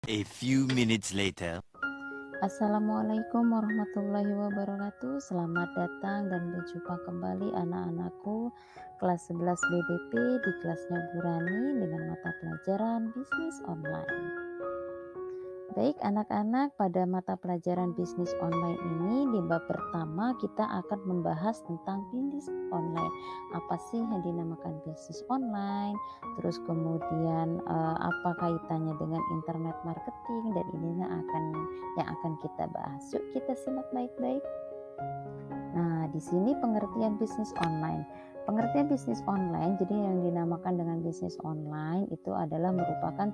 A few minutes later. Assalamualaikum warahmatullahi wabarakatuh. Selamat datang dan berjumpa kembali anak-anakku kelas 11 BDP di kelasnya Bu Rani dengan mata pelajaran bisnis online. Baik anak-anak, pada mata pelajaran bisnis online ini di bab pertama kita akan membahas tentang bisnis online. Apa sih yang dinamakan bisnis online? Terus kemudian apa kaitannya dengan internet marketing, dan ini yang akan kita bahas. Yuk kita simak baik-baik. Nah, di sini pengertian bisnis online. Pengertian bisnis online, jadi yang dinamakan dengan bisnis online itu adalah merupakan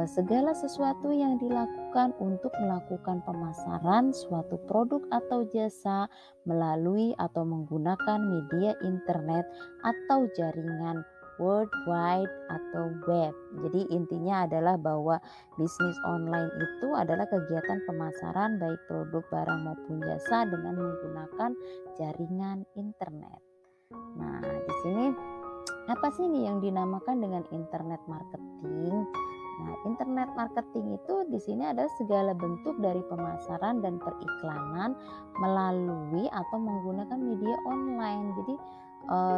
segala sesuatu yang dilakukan untuk melakukan pemasaran suatu produk atau jasa melalui atau menggunakan media internet atau jaringan worldwide atau web. Jadi intinya adalah bahwa bisnis online itu adalah kegiatan pemasaran baik produk, barang maupun jasa dengan menggunakan jaringan internet. Nah, di sini apa sih nih yang dinamakan dengan internet marketing? Nah, internet marketing itu di sini adalah segala bentuk dari pemasaran dan periklanan melalui atau menggunakan media online. Jadi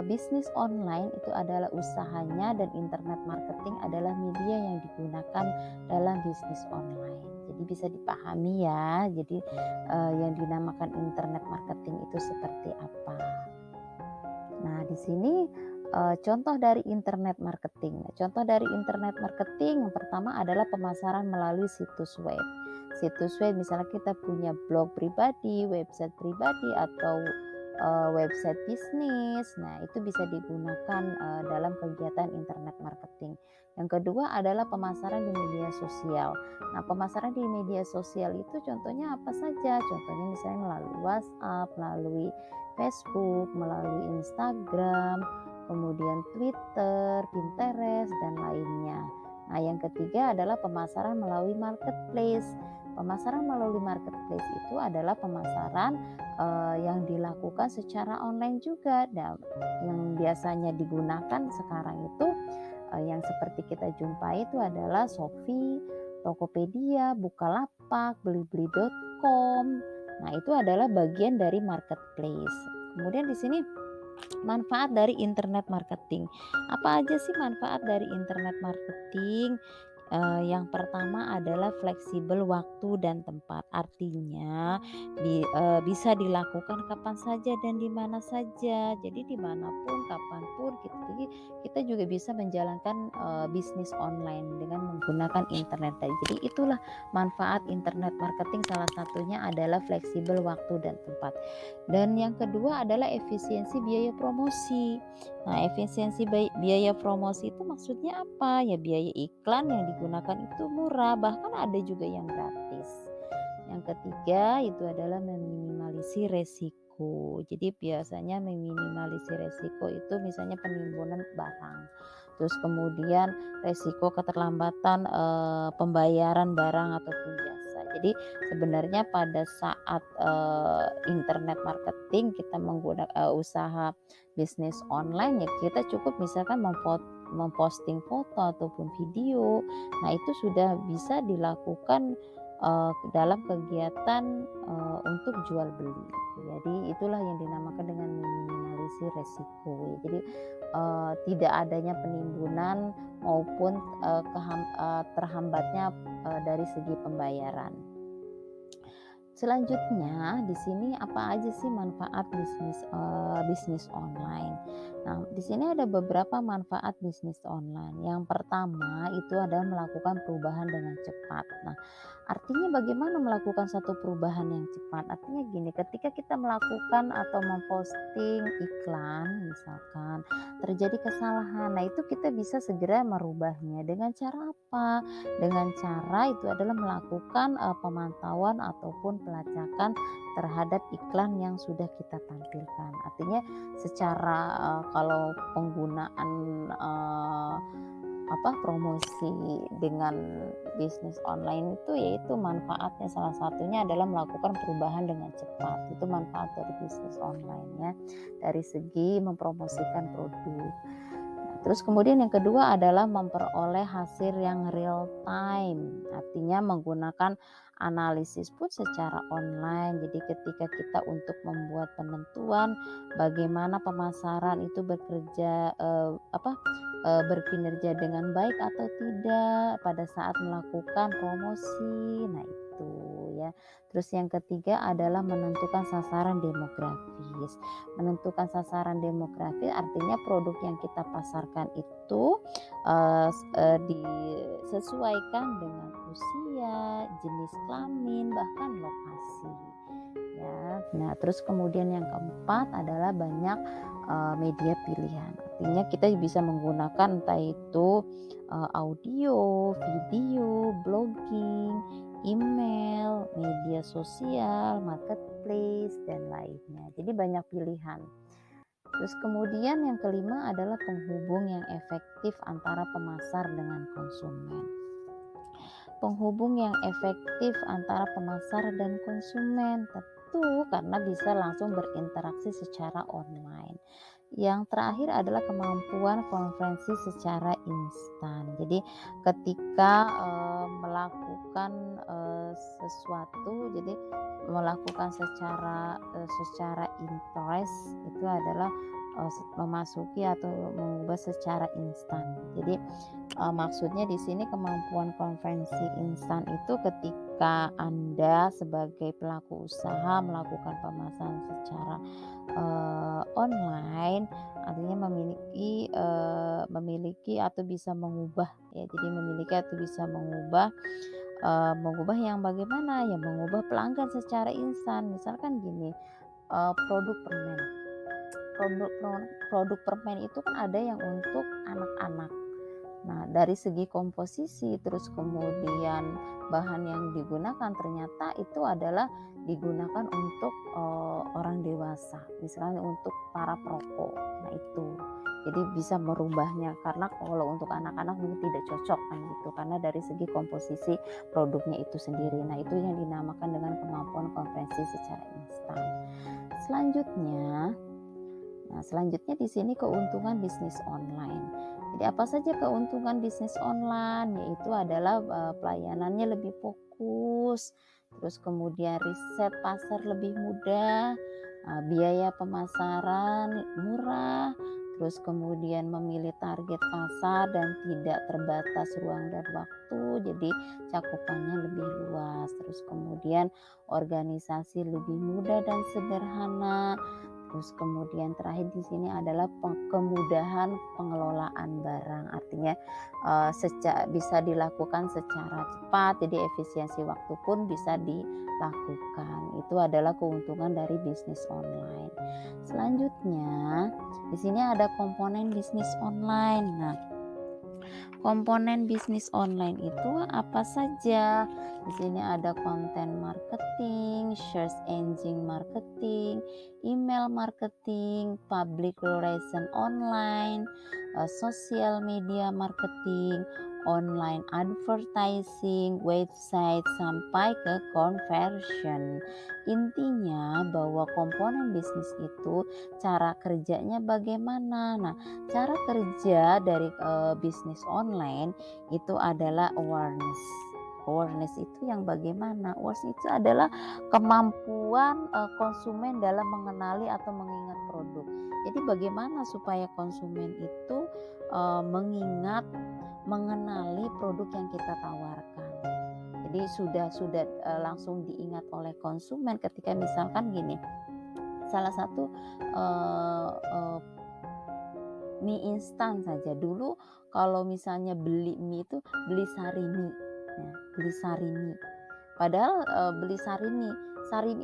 bisnis online itu adalah usahanya dan internet marketing adalah media yang digunakan dalam bisnis online. Jadi bisa dipahami ya. Jadi yang dinamakan internet marketing itu seperti apa? Nah, di sini contoh dari internet marketing. Contoh dari internet marketing yang pertama adalah pemasaran melalui situs web. Situs web misalnya kita punya blog pribadi, website pribadi, atau website bisnis. Nah, itu bisa digunakan dalam kegiatan internet marketing. Yang kedua adalah pemasaran di media sosial. Nah, pemasaran di media sosial itu contohnya apa saja? Contohnya misalnya melalui WhatsApp, melalui Facebook, melalui Instagram, kemudian Twitter, Pinterest, dan lainnya. Nah, yang ketiga adalah pemasaran melalui marketplace. Pemasaran melalui marketplace itu adalah pemasaran yang dilakukan secara online juga. Dan yang biasanya digunakan sekarang itu yang seperti kita jumpai itu adalah Shopee, Tokopedia, Bukalapak, Blibli.com. Nah, itu adalah bagian dari marketplace. Kemudian di sini manfaat dari internet marketing. Apa aja sih manfaat dari internet marketing? Yang pertama adalah fleksibel waktu dan tempat. Artinya bisa dilakukan kapan saja dan di mana saja. Jadi dimanapun, kapanpun kita juga bisa menjalankan bisnis online dengan menggunakan internet. Jadi itulah manfaat internet marketing, salah satunya adalah fleksibel waktu dan tempat. Dan yang kedua adalah efisiensi biaya promosi. Nah, efisiensi biaya promosi itu maksudnya apa? Ya, biaya iklan yang digunakan itu murah, bahkan ada juga yang gratis. Yang ketiga itu adalah meminimalisir resiko. Jadi biasanya meminimalisir resiko itu misalnya penimbunan barang. Terus kemudian resiko keterlambatan pembayaran barang ataupun jasa. Jadi sebenarnya pada saat internet marketing kita menggunakan usaha bisnis online, ya kita cukup misalkan memposting foto ataupun video. Nah, itu sudah bisa dilakukan dalam kegiatan untuk jual beli. Jadi itulah yang dinamakan dengan meminimalisir resiko. Jadi tidak adanya penimbunan maupun terhambatnya dari segi pembayaran. Selanjutnya di sini apa aja sih manfaat bisnis online? Nah, di sini ada beberapa manfaat bisnis online. Yang pertama itu adalah melakukan perubahan dengan cepat. Nah, artinya bagaimana melakukan satu perubahan yang cepat? Artinya gini, ketika kita melakukan atau memposting iklan misalkan terjadi kesalahan, nah itu kita bisa segera merubahnya. Dengan cara apa? Dengan cara itu adalah melakukan pemantauan ataupun pelacakan terhadap iklan yang sudah kita tampilkan. Artinya secara kalau penggunaan promosi dengan bisnis online itu, yaitu manfaatnya salah satunya adalah melakukan perubahan dengan cepat. Itu manfaat dari bisnis online ya, dari segi mempromosikan produk. Terus kemudian yang kedua adalah memperoleh hasil yang real time, artinya menggunakan analisis pun secara online. Jadi ketika kita untuk membuat penentuan bagaimana pemasaran itu berkinerja dengan baik atau tidak pada saat melakukan promosi. Nah, itu ya. Terus yang ketiga adalah menentukan sasaran demografis. Menentukan sasaran demografis artinya produk yang kita pasarkan itu disesuaikan dengan usia, jenis kelamin, bahkan lokasi. Ya. Nah, terus kemudian yang keempat adalah banyak media pilihan. Artinya kita bisa menggunakan entah itu audio, video, blogging, email, media sosial, marketplace, dan lainnya. Jadi banyak pilihan. Terus kemudian yang kelima adalah penghubung yang efektif antara pemasar dengan konsumen. Penghubung yang efektif antara pemasar dan konsumen tentu karena bisa langsung berinteraksi secara online. Yang terakhir adalah kemampuan konferensi secara instan. Jadi ketika melakukan sesuatu, jadi melakukan secara interest itu adalah memasuki atau mengubah secara instan. Jadi maksudnya di sini kemampuan konferensi instan itu ketika Anda sebagai pelaku usaha melakukan pemasaran secara online, artinya memiliki atau bisa mengubah ya. Jadi memiliki atau bisa mengubah yang bagaimana ya, mengubah pelanggan secara instan. Misalkan gini, produk permen. Produk permen itu kan ada yang untuk anak-anak. Nah, dari segi komposisi terus kemudian bahan yang digunakan ternyata itu adalah digunakan untuk orang dewasa, misalnya untuk para perokok. Nah, itu. Jadi bisa merubahnya karena kalau untuk anak-anak mungkin tidak cocok kan gitu karena dari segi komposisi produknya itu sendiri. Nah, itu yang dinamakan dengan kemampuan konferensi secara instan. Selanjutnya di sini keuntungan bisnis online. Jadi apa saja keuntungan bisnis online? Yaitu adalah pelayanannya lebih fokus, terus kemudian riset pasar lebih mudah, biaya pemasaran murah, terus kemudian memilih target pasar dan tidak terbatas ruang dan waktu, jadi cakupannya lebih luas. Terus kemudian organisasi lebih mudah dan sederhana. Terus kemudian terakhir di sini adalah kemudahan pengelolaan barang, artinya bisa dilakukan secara cepat, jadi efisiensi waktu pun bisa dilakukan. Itu adalah keuntungan dari bisnis online. Selanjutnya di sini ada komponen bisnis online. Nah, komponen bisnis online itu apa saja? Di sini ada content marketing, search engine marketing, email marketing, public relation online, social media marketing, online advertising, website, sampai ke conversion. Intinya bahwa komponen bisnis itu cara kerjanya bagaimana. Nah, cara kerja dari bisnis online itu adalah awareness. Awareness itu yang bagaimana? Awareness itu adalah kemampuan konsumen dalam mengenali atau mengingat produk. Jadi bagaimana supaya konsumen itu mengenali produk yang kita tawarkan. Jadi sudah langsung diingat oleh konsumen ketika misalkan gini, salah satu mie instan saja. Dulu kalau misalnya beli mie itu beli sarimi. Ya, beli sarimi. Padahal beli sarimi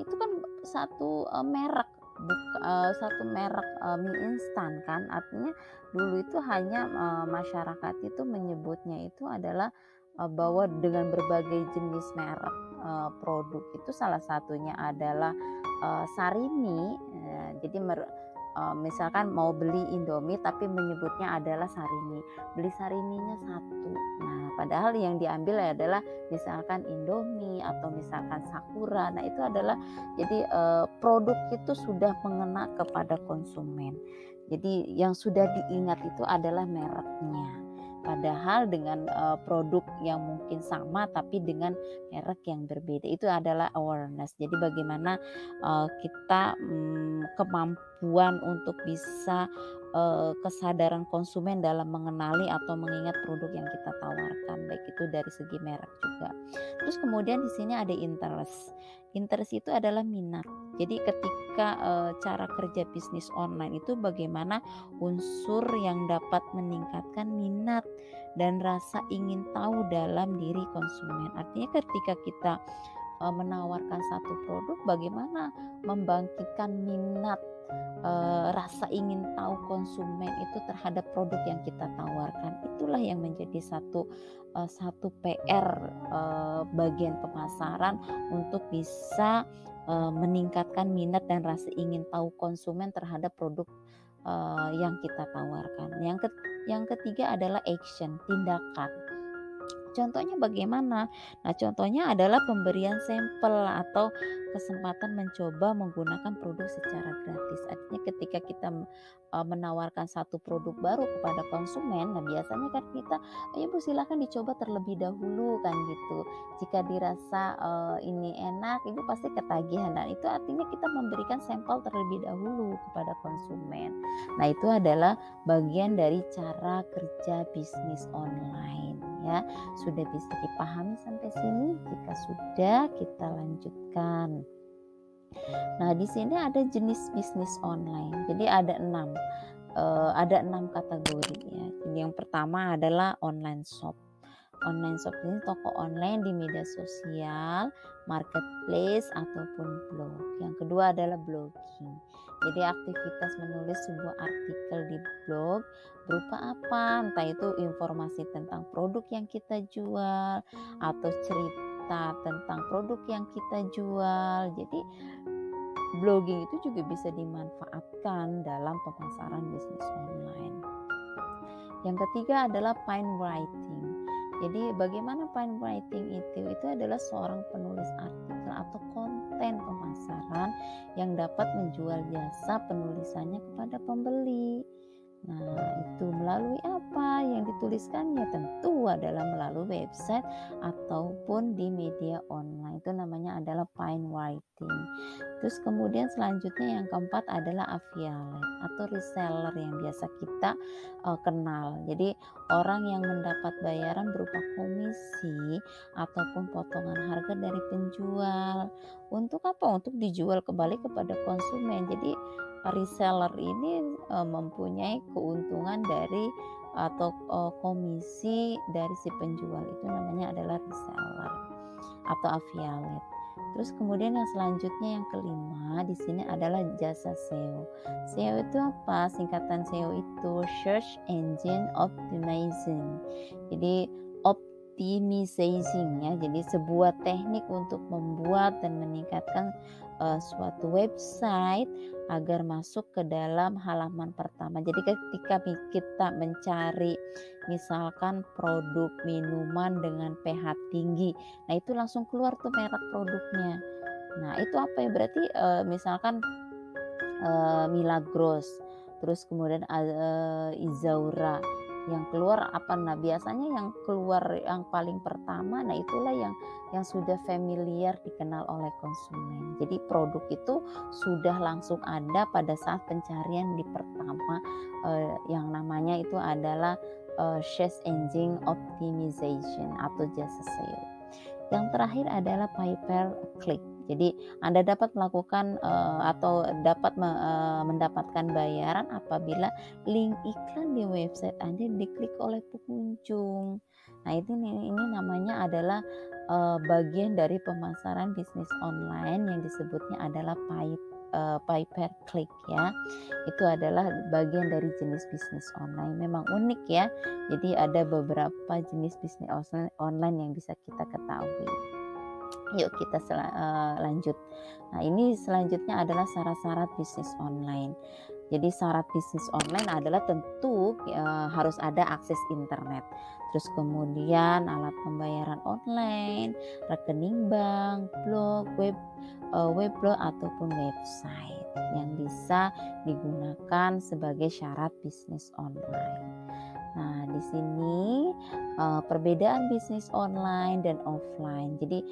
itu kan satu merek, satu merek mie instan kan. Artinya dulu itu hanya masyarakat itu menyebutnya itu adalah bahwa dengan berbagai jenis merek produk itu salah satunya adalah sarimi. Jadi misalkan mau beli Indomie tapi menyebutnya adalah sarimi, beli sariminya satu. Nah, padahal yang diambil adalah misalkan Indomie atau misalkan Sakura. Nah, itu adalah jadi produk itu sudah mengena kepada konsumen. Jadi yang sudah diingat itu adalah mereknya. Padahal dengan produk yang mungkin sama tapi dengan merek yang berbeda, itu adalah awareness. Jadi bagaimana kita kemampuan untuk bisa kesadaran konsumen dalam mengenali atau mengingat produk yang kita tawarkan, baik itu dari segi merek juga. Terus kemudian di sini ada interest. Interest itu adalah minat. Jadi ketika cara kerja bisnis online itu bagaimana unsur yang dapat meningkatkan minat dan rasa ingin tahu dalam diri konsumen. Artinya ketika kita menawarkan satu produk, bagaimana membangkitkan minat, rasa ingin tahu konsumen itu terhadap produk yang kita tawarkan. Itulah yang menjadi satu PR bagian pemasaran untuk bisa meningkatkan minat dan rasa ingin tahu konsumen terhadap produk yang kita tawarkan. Yang ketiga adalah action, tindakan. Contohnya bagaimana? Nah, contohnya adalah pemberian sampel atau kesempatan mencoba menggunakan produk secara gratis. Artinya ketika kita menawarkan satu produk baru kepada konsumen, nah biasanya kan kita, "Ayo Bu, silakan dicoba terlebih dahulu," kan gitu. Jika dirasa ini enak, Ibu pasti ketagihan. Nah, itu artinya kita memberikan sampel terlebih dahulu kepada konsumen. Nah, itu adalah bagian dari cara kerja bisnis online ya. Sudah bisa dipahami sampai sini? Jika sudah, kita lanjutkan. Nah, di sini ada jenis bisnis online. Jadi ada enam kategori ya. Jadi yang pertama adalah online shop. Online shop ini toko online di media sosial, marketplace ataupun blog. Yang kedua adalah blogging. Jadi aktivitas menulis sebuah artikel di blog berupa apa? Entah itu informasi tentang produk yang kita jual atau cerita tentang produk yang kita jual. Jadi blogging itu juga bisa dimanfaatkan dalam pemasaran bisnis online. Yang ketiga adalah fine writing. Jadi bagaimana fine writing itu? Itu adalah seorang penulis artikel atau konten pemasaran yang dapat menjual jasa penulisannya kepada pembeli. Nah, itu melalui apa yang dituliskannya? Tentu adalah melalui website ataupun di media online. Itu namanya adalah fine writing. Terus kemudian selanjutnya yang keempat adalah affiliate atau reseller yang biasa kita kenal. Jadi orang yang mendapat bayaran berupa komisi ataupun potongan harga dari penjual. Untuk apa? Untuk dijual kembali kepada konsumen. Jadi reseller ini mempunyai keuntungan dari atau komisi dari si penjual, itu namanya adalah reseller atau affiliate. Terus kemudian yang selanjutnya yang kelima di sini adalah jasa SEO. SEO itu apa? Singkatan SEO itu Search Engine Optimizing. Jadi optimizing ya. Jadi sebuah teknik untuk membuat dan meningkatkan suatu website agar masuk ke dalam halaman pertama. Jadi ketika kita mencari misalkan produk minuman dengan pH tinggi, nah itu langsung keluar tuh merek produknya. Nah itu apa ya, berarti misalkan Milagros, terus kemudian Izaura, yang keluar apa? Nah biasanya yang keluar yang paling pertama, nah itulah yang sudah familiar dikenal oleh konsumen. Jadi produk itu sudah langsung ada pada saat pencarian di pertama, yang namanya itu adalah Search Engine Optimization atau jasa SEO. Yang terakhir adalah pay per click. Jadi Anda dapat melakukan atau dapat mendapatkan bayaran apabila link iklan di website Anda diklik oleh pengunjung. Nah ini namanya adalah bagian dari pemasaran bisnis online yang disebutnya adalah pay per click ya. Itu adalah bagian dari jenis bisnis online. Memang unik ya. Jadi ada beberapa jenis bisnis online yang bisa kita ketahui. Yuk kita lanjut. Nah ini selanjutnya adalah syarat-syarat bisnis online. Jadi syarat bisnis online adalah tentu harus ada akses internet. Terus kemudian alat pembayaran online, rekening bank, blog, weblog ataupun website yang bisa digunakan sebagai syarat bisnis online. Nah, di sini perbedaan bisnis online dan offline. Jadi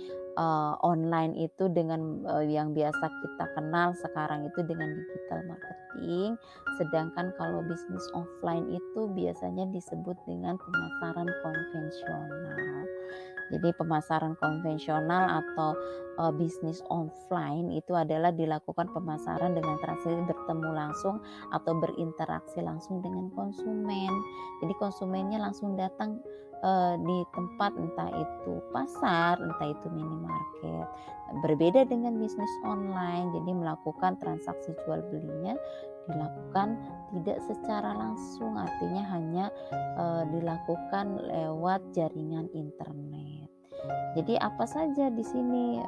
online itu dengan yang biasa kita kenal sekarang itu dengan digital marketing, sedangkan kalau bisnis offline itu biasanya disebut dengan pemasaran konvensional. Jadi pemasaran konvensional atau bisnis offline itu adalah dilakukan pemasaran dengan transaksi bertemu langsung atau berinteraksi langsung dengan konsumen. Jadi konsumennya langsung datang di tempat, entah itu pasar, entah itu minimarket. Berbeda dengan bisnis online, jadi melakukan transaksi jual belinya dilakukan tidak secara langsung, artinya hanya dilakukan lewat jaringan internet. Jadi apa saja di sini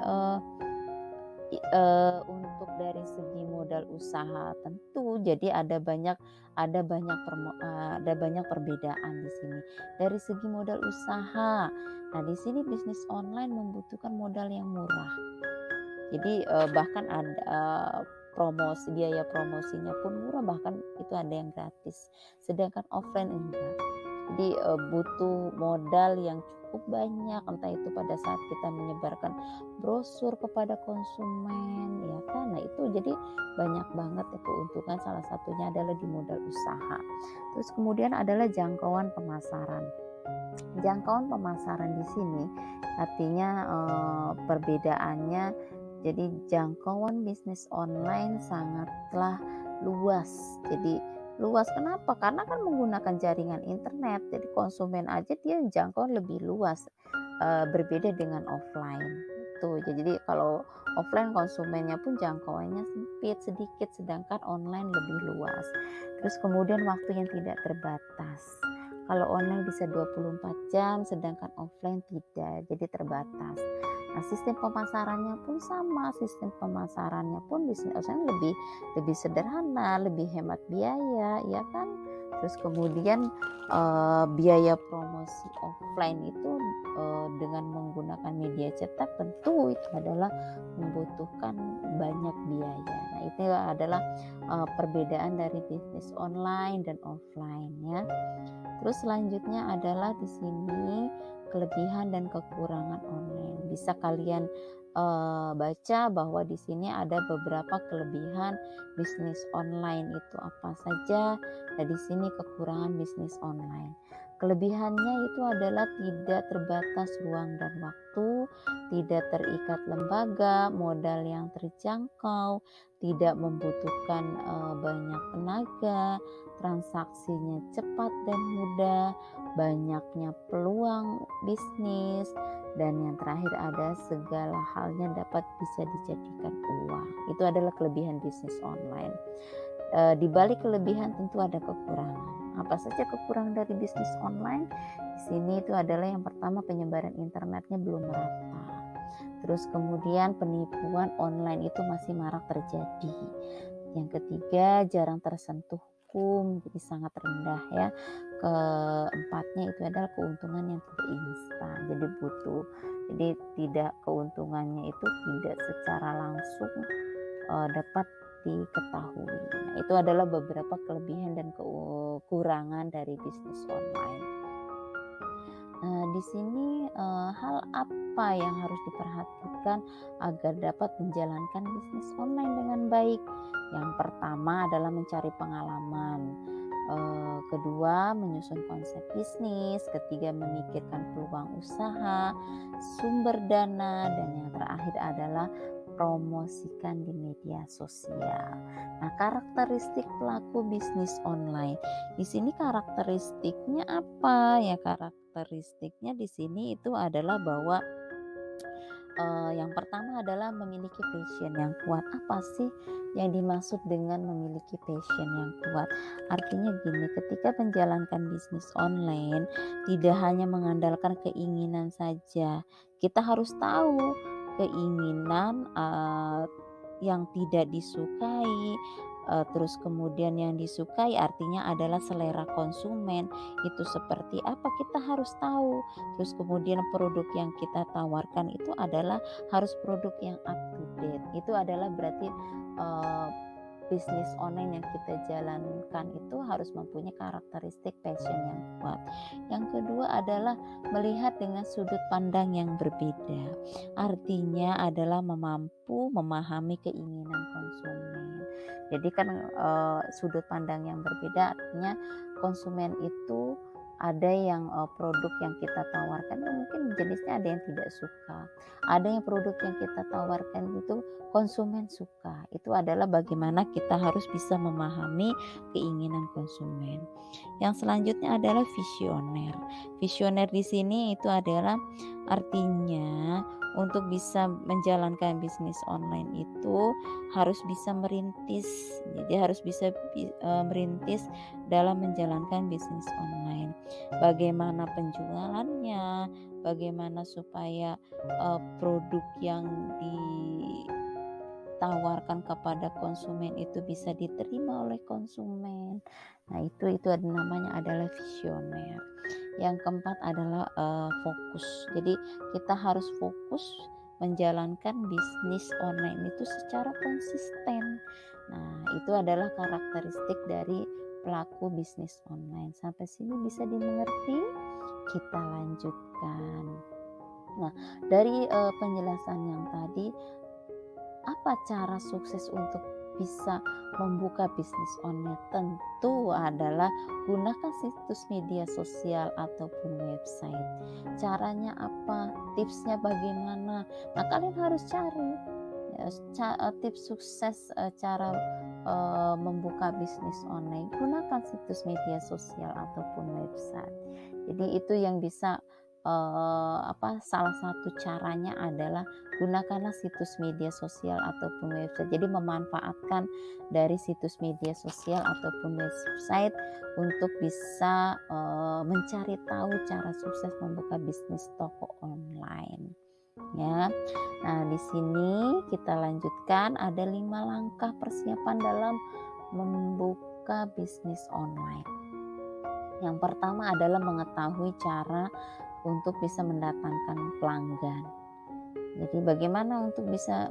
untuk dari segi modal usaha tentu jadi ada banyak perbedaan di sini. Dari segi modal usaha, nah di sini bisnis online membutuhkan modal yang murah. Jadi bahkan ada biaya promosinya pun murah, bahkan itu ada yang gratis. Sedangkan offline enggak. Jadi butuh modal yang cukup banyak, entah itu pada saat kita menyebarkan brosur kepada konsumen, ya kan. Nah itu jadi banyak banget ya keuntungan, salah satunya adalah di modal usaha. Terus kemudian adalah jangkauan pemasaran. Jangkauan pemasaran di sini artinya perbedaannya, jadi jangkauan bisnis online sangatlah luas. Jadi luas kenapa? Karena kan menggunakan jaringan internet, jadi konsumen aja dia jangkau lebih luas, berbeda dengan offline. Tuh, jadi kalau offline konsumennya pun jangkauannya sempit sedikit, sedangkan online lebih luas. Terus kemudian waktu yang tidak terbatas. Kalau online bisa 24 jam, sedangkan offline tidak, jadi terbatas. Nah, sistem pemasarannya pun sama, sistem pemasarannya pun bisnis online lebih sederhana, lebih hemat biaya, ya kan? Terus kemudian biaya promosi offline itu dengan menggunakan media cetak tentu itu adalah membutuhkan banyak biaya. Nah, itu adalah perbedaan dari bisnis online dan offline ya. Terus selanjutnya adalah di sini kelebihan dan kekurangan online. Bisa kalian baca bahwa di sini ada beberapa kelebihan bisnis online itu apa saja. Nah, di sini kekurangan bisnis online. Kelebihannya itu adalah tidak terbatas ruang dan waktu, tidak terikat lembaga, modal yang terjangkau, tidak membutuhkan banyak tenaga, transaksinya cepat dan mudah, banyaknya peluang bisnis, dan yang terakhir ada segala halnya dapat bisa dijadikan uang. Itu adalah kelebihan bisnis online. Di balik kelebihan tentu ada kekurangan. Apa saja kekurangan dari bisnis online? Di sini itu adalah yang pertama, penyebaran internetnya belum merata. Terus kemudian penipuan online itu masih marak terjadi. Yang ketiga, jarang tersentuh hukum, jadi sangat rendah ya. Keempatnya itu adalah keuntungan yang tidak instan, jadi butuh. Jadi tidak keuntungannya itu tidak secara langsung dapat diketahui. Nah, itu adalah beberapa kelebihan dan kekurangan dari bisnis online. Di sini hal apa yang harus diperhatikan agar dapat menjalankan bisnis online dengan baik? Yang pertama adalah mencari pengalaman. Kedua, menyusun konsep bisnis. Ketiga, memikirkan peluang usaha, sumber dana, dan yang terakhir adalah promosikan di media sosial. Nah, karakteristik pelaku bisnis online. Di sini karakteristiknya apa ya? Karakteristiknya di sini itu adalah bahwa yang pertama adalah memiliki passion yang kuat. Apa sih yang dimaksud dengan memiliki passion yang kuat? Artinya gini, ketika menjalankan bisnis online tidak hanya mengandalkan keinginan saja. Kita harus tahu keinginan yang tidak disukai, terus kemudian yang disukai artinya adalah selera konsumen itu seperti apa kita harus tahu. Terus kemudian produk yang kita tawarkan itu adalah harus produk yang up to date. Itu adalah berarti bisnis online yang kita jalankan itu harus mempunyai karakteristik passion yang kuat. Yang kedua adalah melihat dengan sudut pandang yang berbeda. Artinya adalah mampu memahami keinginan konsumen. Jadi kan sudut pandang yang berbeda artinya konsumen itu ada yang produk yang kita tawarkan mungkin jenisnya ada yang tidak suka. Ada yang produk yang kita tawarkan itu konsumen suka. Itu adalah bagaimana kita harus bisa memahami keinginan konsumen. Yang selanjutnya adalah visioner. Visioner di sini itu adalah artinya untuk bisa menjalankan bisnis online itu harus bisa merintis. Jadi harus bisa merintis dalam menjalankan bisnis online. Bagaimana penjualannya, bagaimana supaya produk yang ditawarkan kepada konsumen itu bisa diterima oleh konsumen. Nah, itu namanya adalah visioner. Yang keempat adalah fokus. Jadi kita harus fokus menjalankan bisnis online itu secara konsisten. Nah, itu adalah karakteristik dari pelaku bisnis online. Sampai sini bisa dimengerti? Kita lanjutkan. Nah, dari penjelasan yang tadi, apa cara sukses untuk bisa membuka bisnis online? Tentu adalah gunakan situs media sosial ataupun website. Caranya apa? Tipsnya bagaimana? Nah, kalian harus cari tips sukses cara membuka bisnis online. Gunakan situs media sosial ataupun website. Jadi itu yang bisa salah satu caranya adalah gunakanlah situs media sosial ataupun website. Jadi memanfaatkan dari situs media sosial ataupun website untuk bisa mencari tahu cara sukses membuka bisnis toko online. Ya. Nah, di sini kita lanjutkan ada 5 langkah persiapan dalam membuka bisnis online. Yang pertama adalah mengetahui cara untuk bisa mendatangkan pelanggan. Jadi bagaimana untuk bisa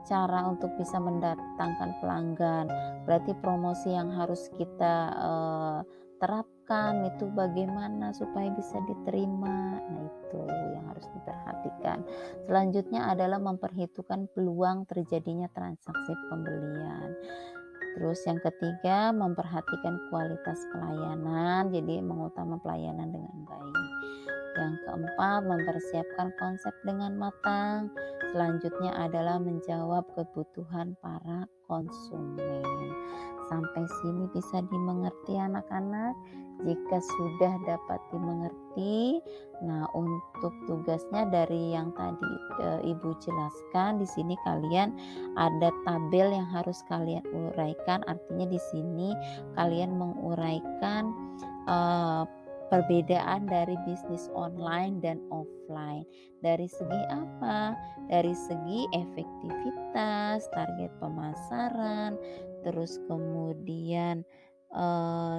cara untuk bisa mendatangkan pelanggan? Berarti promosi yang harus kita terapkan itu bagaimana supaya bisa diterima. Nah, itu yang harus diperhatikan. Selanjutnya adalah memperhitungkan peluang terjadinya transaksi pembelian. Terus yang ketiga, memperhatikan kualitas pelayanan, jadi mengutamakan pelayanan dengan baik. Yang keempat, mempersiapkan konsep dengan matang. Selanjutnya adalah menjawab kebutuhan para konsumen. Sampai sini bisa dimengerti anak-anak? Jika sudah dapat dimengerti, nah untuk tugasnya dari yang tadi Ibu jelaskan, di sini kalian ada tabel yang harus kalian uraikan. Artinya di sini kalian menguraikan perbedaan dari bisnis online dan offline. Dari segi apa? Dari segi efektivitas, target pemasaran, terus kemudian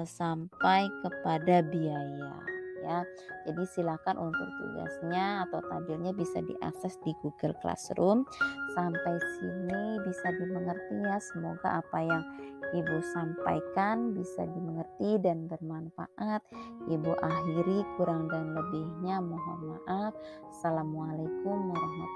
sampai kepada biaya. Ya, jadi silakan untuk tugasnya atau tabelnya bisa diakses di Google Classroom. Sampai sini bisa dimengerti ya. Semoga apa yang Ibu sampaikan bisa dimengerti dan bermanfaat. Ibu akhiri, kurang dan lebihnya mohon maaf. Assalamualaikum warahmatullahi wabarakatuh.